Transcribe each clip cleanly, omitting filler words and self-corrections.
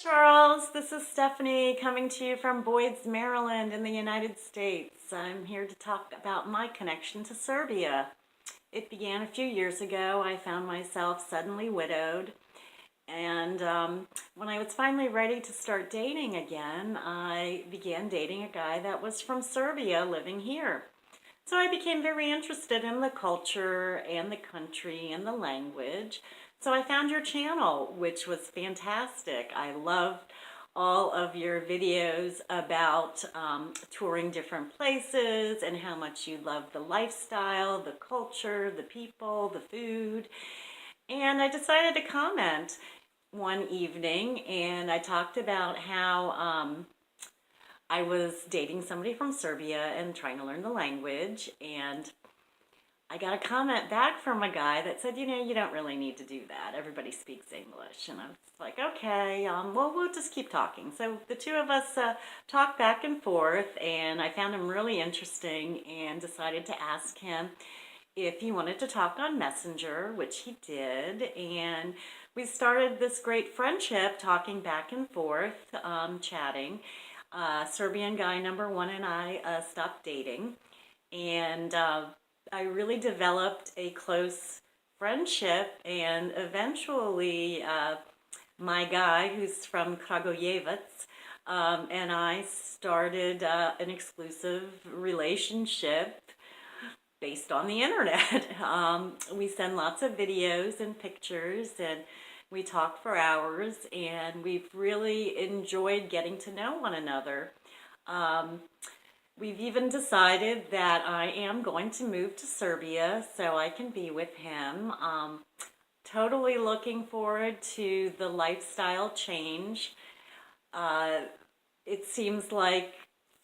Charles, this is Stephanie coming to you from Boyd's, Maryland in the United States. I'm here to talk about my connection to Serbia. It began a few years ago. I found myself suddenly widowed, and when I was finally ready to start dating again, I began dating a guy that was from Serbia living here. So I became very interested in the culture and the country and the language. So I found your channel, which was fantastic. I loved all of your videos about touring different places and how much you love the lifestyle, the culture, the people, the food. And I decided to comment one evening, and I talked about how I was dating somebody from Serbia and trying to learn the language, and I got a comment back from a guy that said, you don't really need to do that. Everybody speaks English. And I was like, okay, well, we'll just keep talking. So the two of us talked back and forth, and I found him really interesting and decided to ask him if he wanted to talk on Messenger, which he did. And we started this great friendship, talking back and forth, chatting. Serbian guy number one and I stopped dating, and I really developed a close friendship, and eventually my guy, who's from Kragujevac, and I started an exclusive relationship based on the internet. We send lots of videos and pictures, and we talk for hours, and we've really enjoyed getting to know one another. We've even decided that I am going to move to Serbia so I can be with him. Totally looking forward to the lifestyle change. It seems like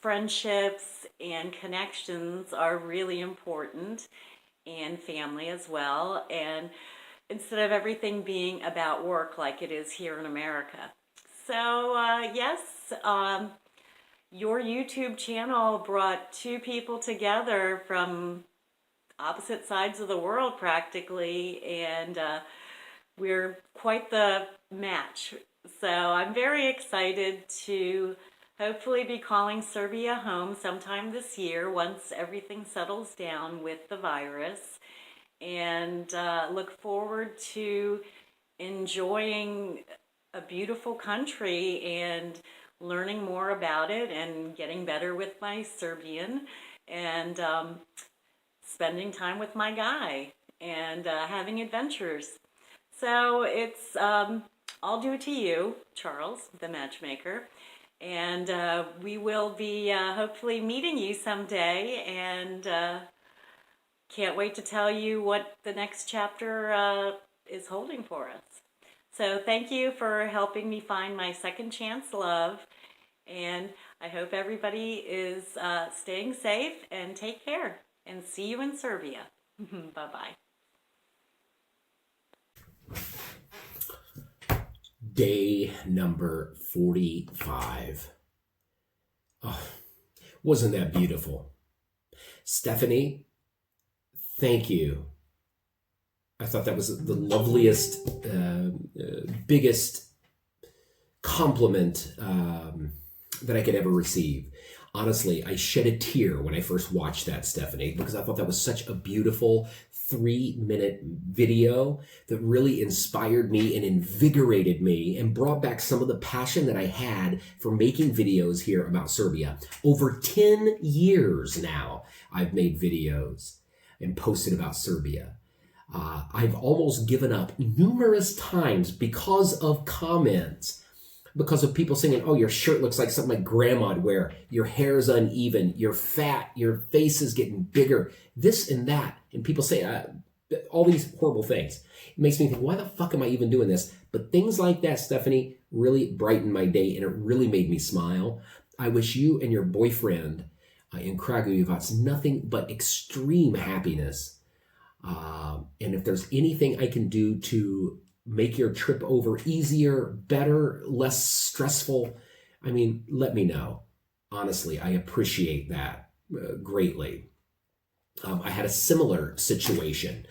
friendships and connections are really important, and family as well. And instead of everything being about work like it is here in America. So yes, your YouTube channel brought two people together from opposite sides of the world practically, and we're quite the match. So I'm very excited to hopefully be calling Serbia home sometime this year once everything settles down with the virus, and look forward to enjoying a beautiful country and learning more about it and getting better with my Serbian, and spending time with my guy and having adventures. So it's all due to you, Charles, the matchmaker, and we will be hopefully meeting you someday, and can't wait to tell you what the next chapter is holding for us. So thank you for helping me find my second chance love, and I hope everybody is staying safe, and take care, and see you in Serbia. Bye-bye. Day number 45. Oh, wasn't that beautiful? Stephanie, thank you. I thought that was the loveliest, biggest compliment that I could ever receive. Honestly, I shed a tear when I first watched that, Stephanie, because I thought that was such a beautiful 3-minute video that really inspired me and invigorated me and brought back some of the passion that I had for making videos here about Serbia. Over 10 years now, I've made videos and posted about Serbia. I've almost given up numerous times because of comments, because of people saying, oh, your shirt looks like something my grandma'd wear, your hair's uneven, you're fat, your face is getting bigger, this and that. And people say all these horrible things. It makes me think, why the fuck am I even doing this? But things like that, Stephanie, really brightened my day, and it really made me smile. I wish you and your boyfriend in Kragujevac nothing but extreme happiness. And if there's anything I can do to make your trip over easier, better, less stressful, I mean, let me know. Honestly, I appreciate that greatly. I had a similar situation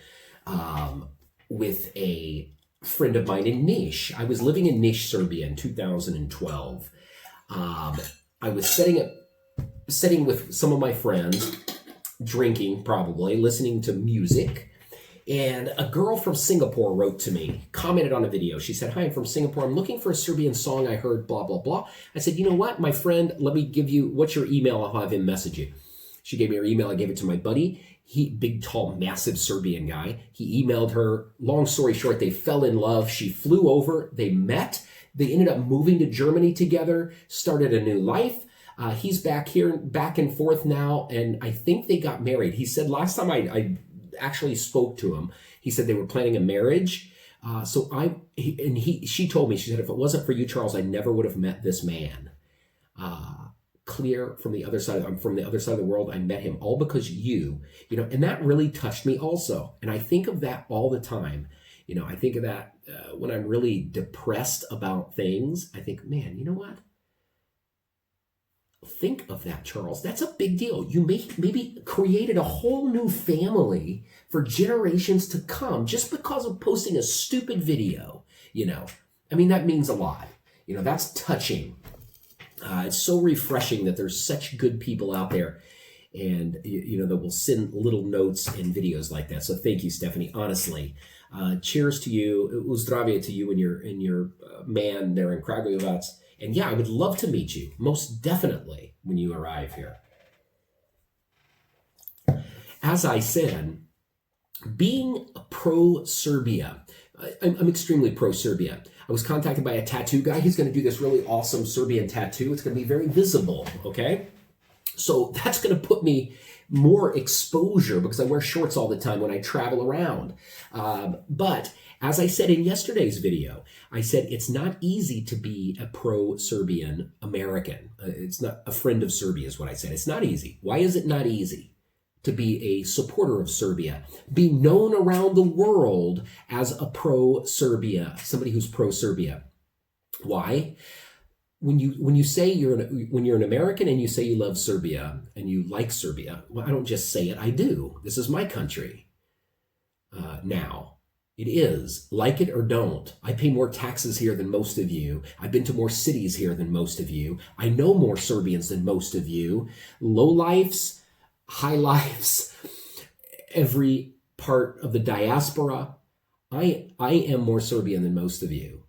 with a friend of mine in Niš. I was living in Niš, Serbia in 2012. I was sitting with some of my friends, drinking probably, listening to music. And a girl from Singapore wrote to me, commented on a video. She said, "Hi, I'm from Singapore. I'm looking for a Serbian song I heard, blah, blah, blah." I said, "You know what, my friend, let me give you, what's your email? I'll have him message you." She gave me her email. I gave it to my buddy. He, big, tall, massive Serbian guy. He emailed her. Long story short, they fell in love. She flew over. They met. They ended up moving to Germany together, started a new life. He's back here, back and forth now, and I think they got married. He said last time I actually spoke to him, he said they were planning a marriage. She told me, she said, "If it wasn't for you, Charles, I never would have met this man. Clear from the other side. I'm from the other side of the world. I met him all because you know, and that really touched me also. And I think of that all the time. You know, I think of that when I'm really depressed about things. I think, man, you know what? Think of that, Charles. That's a big deal. You maybe created a whole new family for generations to come just because of posting a stupid video, you know. I mean, that means a lot. You know, that's touching. It's so refreshing that there's such good people out there and, you know, that will send little notes and videos like that. So thank you, Stephanie. Honestly, cheers to you. Uzdravie to you and your man there in Kragujevac. And yeah, I would love to meet you, most definitely, when you arrive here. As I said, being pro-Serbia, I'm extremely pro-Serbia. I was contacted by a tattoo guy. He's going to do this really awesome Serbian tattoo. It's going to be very visible, okay? So that's going to put me more exposure because I wear shorts all the time when I travel around. But as I said in yesterday's video, I said it's not easy to be a pro-Serbian American. It's not a friend of Serbia is what I said. It's not easy. Why is it not easy to be a supporter of Serbia? Be known around the world as a pro-Serbia, somebody who's pro-Serbia. Why? When you say when you're an American and you say you love Serbia and you like Serbia, well, I don't just say it, I do. This is my country now. It is. Like it or don't. I pay more taxes here than most of you. I've been to more cities here than most of you. I know more Serbians than most of you. Low lifes, high lifes, every part of the diaspora. I am more Serbian than most of you.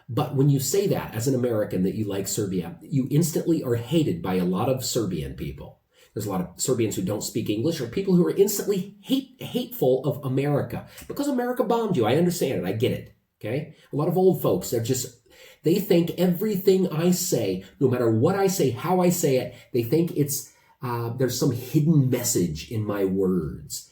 But when you say that as an American that you like Serbia, you instantly are hated by a lot of Serbian people. There's a lot of Serbians who don't speak English or people who are instantly hateful of America because America bombed you. I understand it. I get it. Okay. A lot of old folks, they think everything I say, no matter what I say, how I say it, they think there's some hidden message in my words.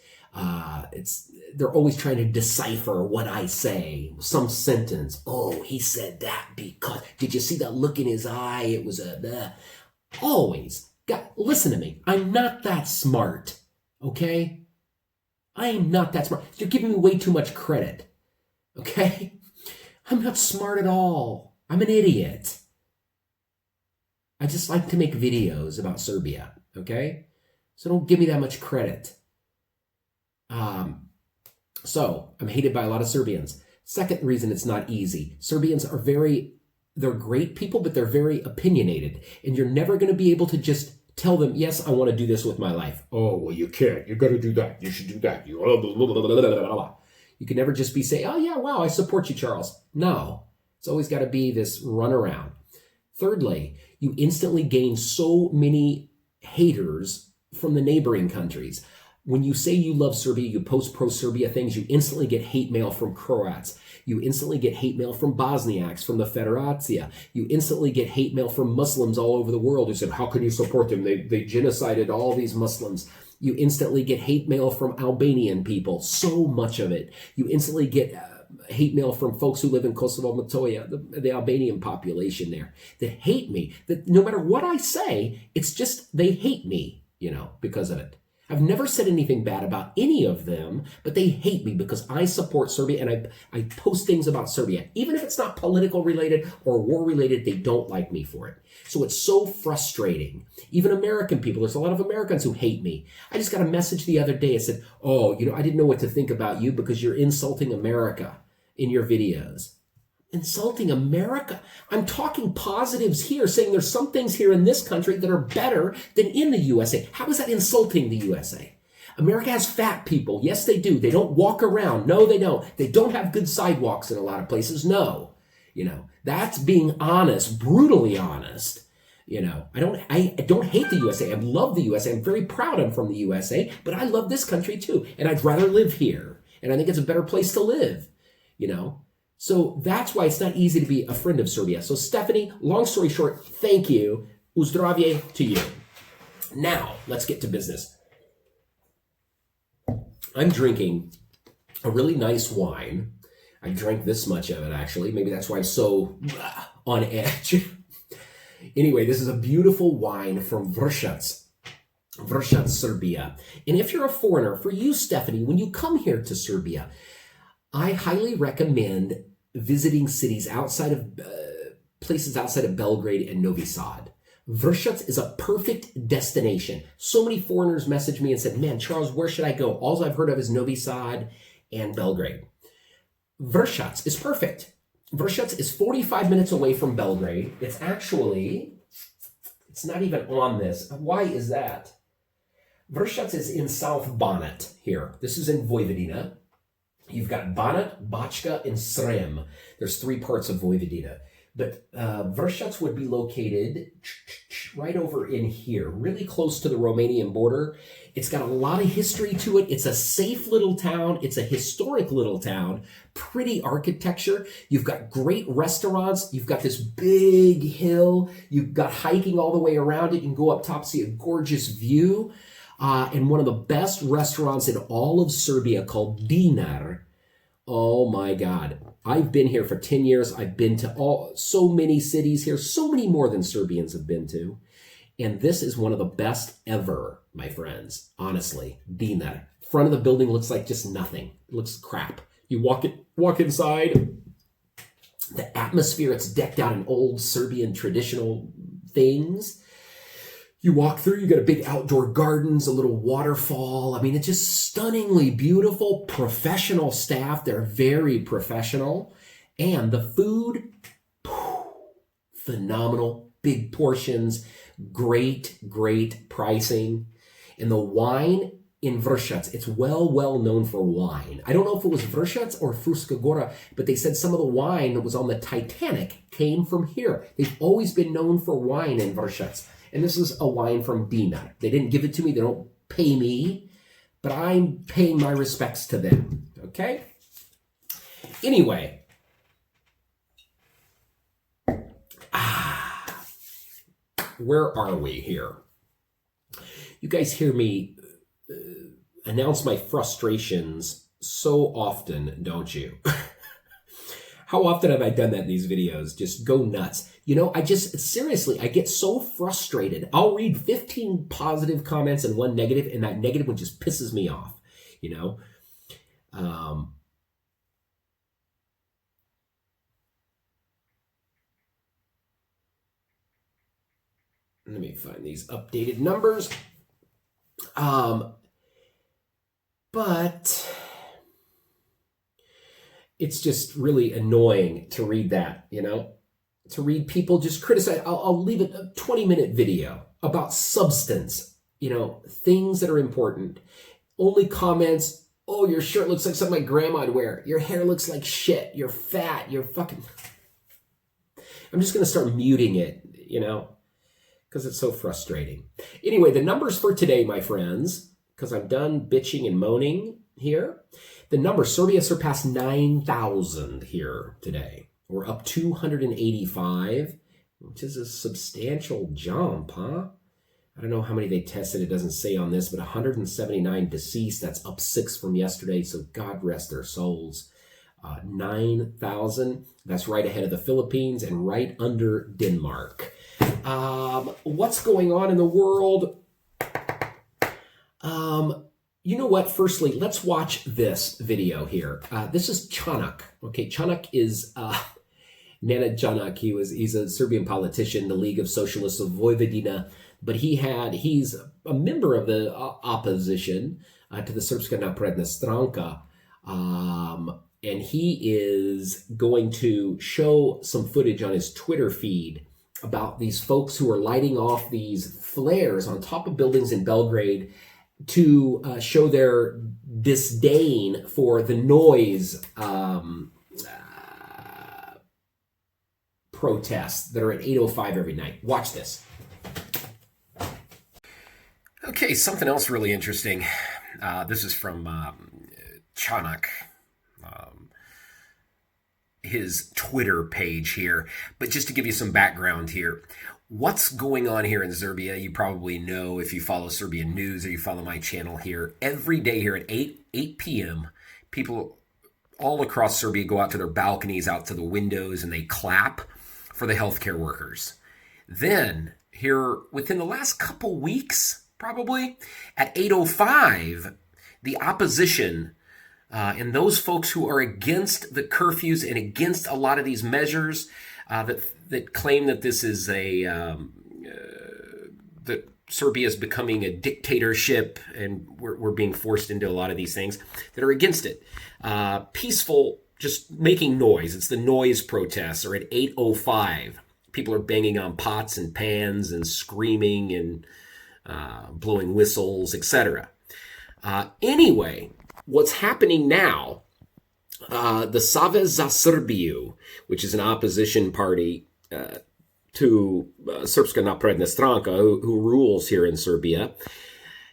They're always trying to decipher what I say, some sentence. Oh, he said that because, did you see that look in his eye? It was always. God, listen to me. I'm not that smart, okay? I am not that smart. You're giving me way too much credit, okay? I'm not smart at all. I'm an idiot. I just like to make videos about Serbia, okay? So don't give me that much credit. So I'm hated by a lot of Serbians. Second reason it's not easy. Serbians are they're great people, but they're very opinionated. And you're never going to be able to just tell them, yes, I want to do this with my life. Oh, well, you can't. You got to do that. You should do that. You can never just say, oh, yeah, wow, I support you, Charles. No, it's always got to be this runaround. Thirdly, you instantly gain so many haters from the neighboring countries. When you say you love Serbia, you post pro-Serbia things, you instantly get hate mail from Croats. You instantly get hate mail from Bosniaks, from the Federacija. You instantly get hate mail from Muslims all over the world who said, how can you support them? They genocided all these Muslims. You instantly get hate mail from Albanian people, so much of it. You instantly get hate mail from folks who live in Kosovo, Metohija, the Albanian population there, that hate me. That no matter what I say, it's just they hate me, because of it. I've never said anything bad about any of them, but they hate me because I support Serbia and I post things about Serbia. Even if it's not political related or war related, they don't like me for it. So it's so frustrating. Even American people, there's a lot of Americans who hate me. I just got a message the other day. It said, oh, I didn't know what to think about you because you're insulting America. in your videos. Insulting America. I'm talking positives here, saying there's some things here in this country that are better than in the USA. How is that insulting the USA? America has fat people. Yes, they do. They don't walk around. No, they don't. They don't have good sidewalks in a lot of places. No. That's being honest, brutally honest. I don't hate the USA. I love the USA. I'm very proud I'm from the USA, but I love this country too. And I'd rather live here. And I think it's a better place to live, So that's why it's not easy to be a friend of Serbia. So Stephanie, long story short, thank you. Uzdravje to you. Now, let's get to business. I'm drinking a really nice wine. I drank this much of it, actually. Maybe that's why I'm so on edge. Anyway, this is a beautiful wine from Vrsac, Serbia. And if you're a foreigner, for you, Stephanie, when you come here to Serbia, I highly recommend visiting cities outside of places outside of Belgrade and Novi Sad. Vrsac is a perfect destination. So many foreigners messaged me and said, man, Charles, where should I go? All I've heard of is Novi Sad and Belgrade. Vrsac is perfect. Vrsac is 45 minutes away from Belgrade. It's not even on this. Why is that? Vrsac is in South Banat here. This is in Vojvodina. You've got Banat, Bačka, and Srem. There's 3 parts of Vojvodina. But Vrsac would be located right over in here, really close to the Romanian border. It's got a lot of history to it. It's a safe little town. It's a historic little town. Pretty architecture. You've got great restaurants. You've got this big hill. You've got hiking all the way around it. You can go up top, see a gorgeous view. And one of the best restaurants in all of Serbia called Dinar. Oh my God. I've been here for 10 years. I've been to so many cities here, so many more than Serbians have been to. And this is one of the best ever, my friends. Honestly, Dinar. Front of the building looks like just nothing. It looks crap. You walk inside. The atmosphere, it's decked out in old Serbian traditional things. You walk through, you got a big outdoor gardens, a little waterfall. I mean, it's just stunningly beautiful, professional staff. They're very professional. And the food, phenomenal, big portions, great pricing. And the wine in Vrsac, it's well known for wine. I don't know if it was Vrsac or Fruška Gora, but they said some of the wine that was on the Titanic came from here. They've always been known for wine in Vrsac. And this is a wine from Dinar. They didn't give it to me. They don't pay me. But I'm paying my respects to them. Okay? Anyway. Where are we here? You guys hear me announce my frustrations so often, don't you? How often have I done that in these videos? Just go nuts. I get so frustrated. I'll read 15 positive comments and 1 negative, and that negative one just pisses me off, Let me find these updated numbers. But it's just really annoying to read that, to read people just criticize. I'll leave it a 20-minute video about substance, things that are important. Only comments, oh, your shirt looks like something my grandma'd wear. Your hair looks like shit. You're fat. You're fucking... I'm just going to start muting it, because it's so frustrating. Anyway, the numbers for today, my friends, because I'm done bitching and moaning here. The number, Serbia surpassed 9,000 here today. We're up 285, which is a substantial jump, huh? I don't know how many they tested. It doesn't say on this, but 179 deceased. That's up 6 from yesterday, so God rest their souls. 9,000. That's right ahead of the Philippines and right under Denmark. What's going on in the world? You know what? Firstly, let's watch this video here. This is Canak. Okay, Canak is Nenad Canak. He's a Serbian politician, the League of Socialists of Vojvodina, but he's a member of the opposition to the Srpska napredna stranka. and he is going to show some footage on his Twitter feed about these folks who are lighting off these flares on top of buildings in Belgrade to show their disdain for the noise protests that are at 8:05 every night. Watch this. Okay, something else really interesting. This is from Canak, his Twitter page here. But just to give you some background here, what's going on here in Serbia, you probably know if you follow Serbian news or you follow my channel here. Every day here at 8 p.m., people all across Serbia go out to their balconies, out to the windows, and they clap for the healthcare workers. Then, here within the last couple weeks, probably, at 8:05, the opposition and those folks who are against the curfews and against a lot of these measures that claim that this is that Serbia is becoming a dictatorship and we're being forced into a lot of these things that are against it. Peaceful, just making noise. It's the noise protests are at 8:05. People are banging on pots and pans and screaming and blowing whistles, etc. Anyway, what's happening now, the Savez za Srbiju, which is an opposition party to Srpska napredna stranka, who rules here in Serbia,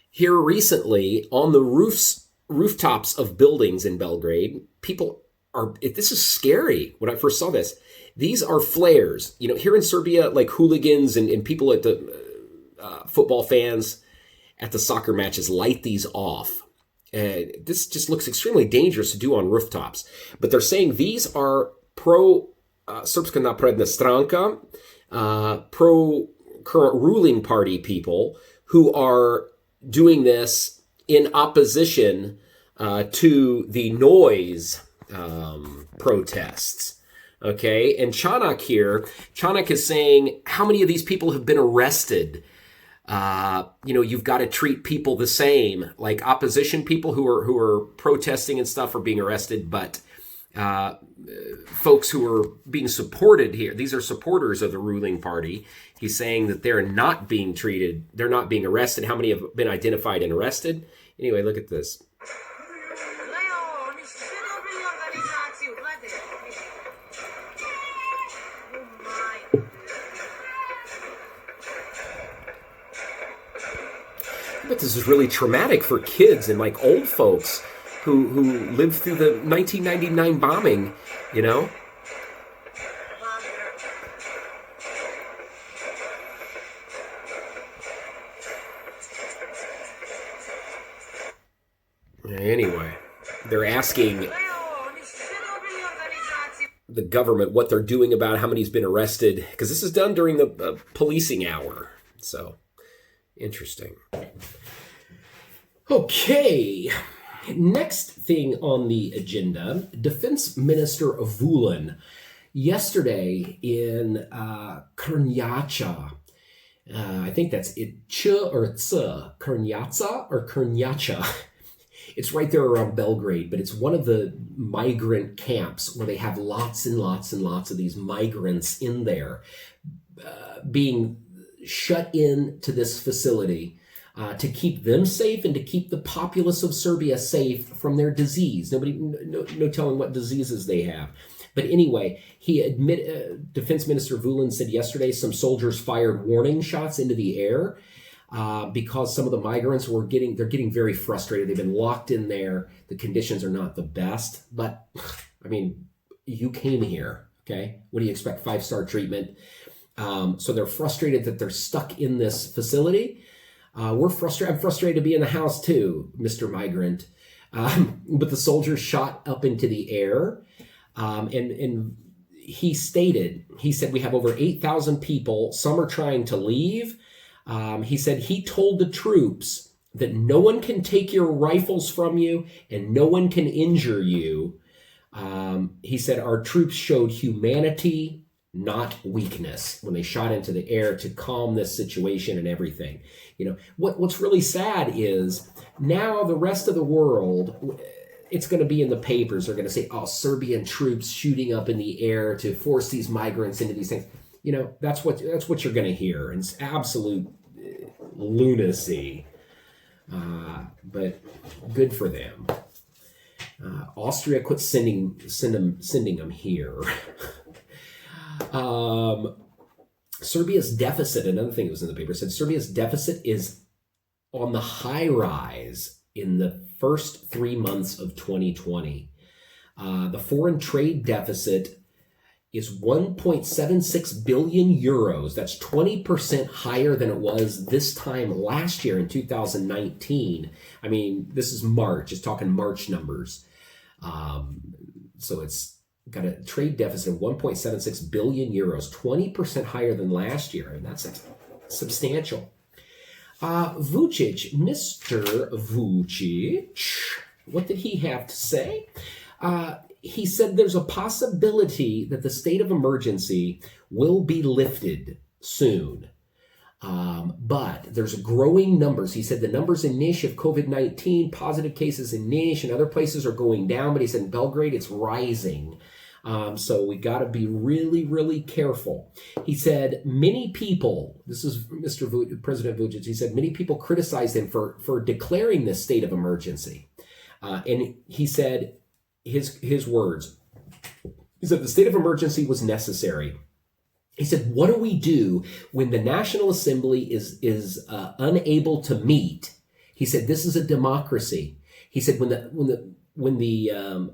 here recently on the rooftops of buildings in Belgrade, people are, this is scary when I first saw this. These are flares. You know, here in Serbia, like hooligans and people at the football fans at the soccer matches light these off. This just looks extremely dangerous to do on rooftops. But they're saying these are pro-Srpska napredna stranka, pro-current ruling party people who are doing this in opposition to the noise protests. Okay, and Canak is saying, how many of these people have been arrested? You've got to treat people the same. Like opposition people who are protesting and stuff are being arrested, but folks who are being supported here, these are supporters of the ruling party. He's saying that they're not being treated, they're not being arrested. How many have been identified and arrested? Anyway, look at this. But this is really traumatic for kids and like old folks who lived through the 1999 bombing, you know? Anyway, they're asking the government what they're doing about how many's been arrested, because this is done during the policing hour. So, interesting. Okay, next thing on the agenda, Defense Minister Vulin, yesterday in Krnjača, I think that's it, ch or ts, Krnjača or Krnjača. It's right there around Belgrade, but it's one of the migrant camps where they have lots and lots and lots of these migrants in there being shut in to this facility to keep them safe and to keep the populace of Serbia safe from their disease. No telling what diseases they have. But anyway, Defense Minister Vulin said yesterday some soldiers fired warning shots into the air because some of the migrants they're getting very frustrated. They've been locked in there. The conditions are not the best. But, I mean, you came here, okay? What do you expect? 5-star treatment. So they're frustrated that they're stuck in this facility. I'm frustrated to be in the house too, Mr. Migrant. But the soldiers shot up into the air. And he said, we have over 8,000 people. Some are trying to leave. He said he told the troops that no one can take your rifles from you and no one can injure you. He said our troops showed humanity, not weakness, when they shot into the air to calm this situation and everything. You know, what's really sad is now the rest of the world, it's going to be in the papers. They're going to say, oh, Serbian troops shooting up in the air to force these migrants into these things. You know, that's what you're going to hear. And it's absolute lunacy. But good for them. Austria quit sending them here. Serbia's deficit, another thing that was in the paper, said Serbia's deficit is on the high rise in the first 3 months of 2020. The foreign trade deficit is 1.76 billion euros. That's 20% higher than it was this time last year in 2019. I mean, this is March. It's talking March numbers. So it's got a trade deficit of 1.76 billion euros, 20% higher than last year. And that's substantial. Vucic, Mr. Vucic, what did he have to say? He said there's a possibility that the state of emergency will be lifted soon. But there's growing numbers. He said the numbers in Niš of COVID-19, positive cases in Niš and other places are going down. But he said in Belgrade, it's rising. So we got to be really, really careful. He said many people, this is President Vucic, he said many people criticized him for declaring this state of emergency. And he said, his words, he said the state of emergency was necessary. He said, what do we do when the National Assembly is unable to meet? He said, this is a democracy. He said, when the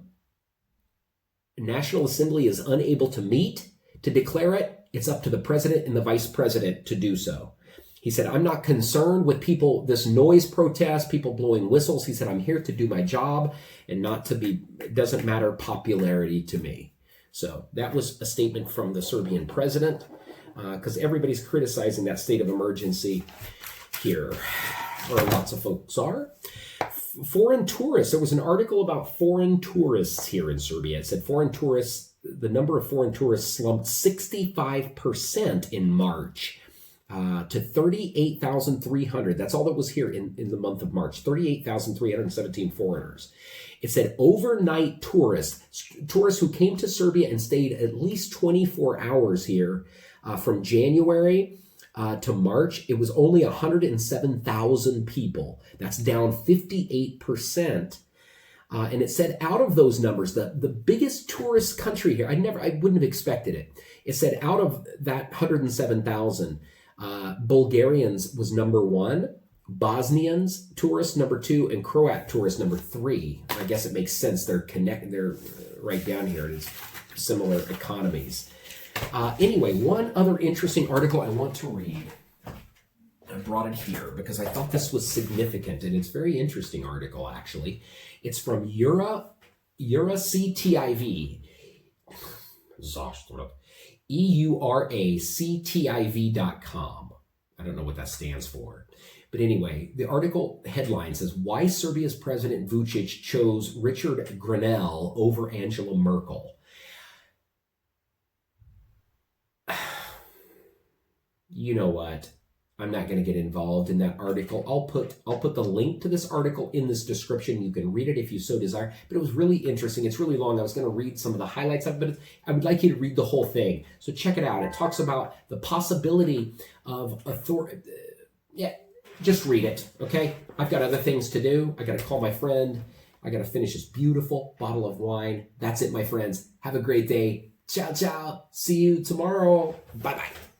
National Assembly is unable to meet, to declare it, it's up to the president and the vice president to do so. He said, I'm not concerned with people, this noise protest, people blowing whistles. He said, I'm here to do my job and not to be, it doesn't matter popularity to me. So that was a statement from the Serbian president, because everybody's criticizing that state of emergency here, or lots of folks are. Foreign tourists, there was an article about foreign tourists here in Serbia. It said foreign tourists, the number of foreign tourists slumped 65% in March. To 38,300. That's all that was here in the month of March. 38,317 foreigners. It said overnight tourists who came to Serbia and stayed at least 24 hours here from January to March. It was only 107,000 people. That's down 58%. And it said out of those numbers, the biggest tourist country here, I wouldn't have expected it. It said out of that 107,000, Bulgarians was number 1, Bosnians tourists number 2, and Croat tourists number 3. I guess it makes sense. They're right down here. It's similar economies. Anyway, one other interesting article I want to read. I brought it here because I thought this was significant, and it's a very interesting article, actually. It's from EuraCTIV. EuraCTIV.com. I don't know what that stands for. But anyway, the article headline says, Why Serbia's President Vucic Chose Richard Grenell Over Angela Merkel. You know what? I'm not going to get involved in that article. I'll put the link to this article in this description. You can read it if you so desire. But it was really interesting. It's really long. I was going to read some of the highlights of it, but I would like you to read the whole thing. So check it out. It talks about the possibility of authority. Yeah, just read it, okay? I've got other things to do. I got to call my friend. I got to finish this beautiful bottle of wine. That's it, my friends. Have a great day. Ciao, ciao. See you tomorrow. Bye-bye.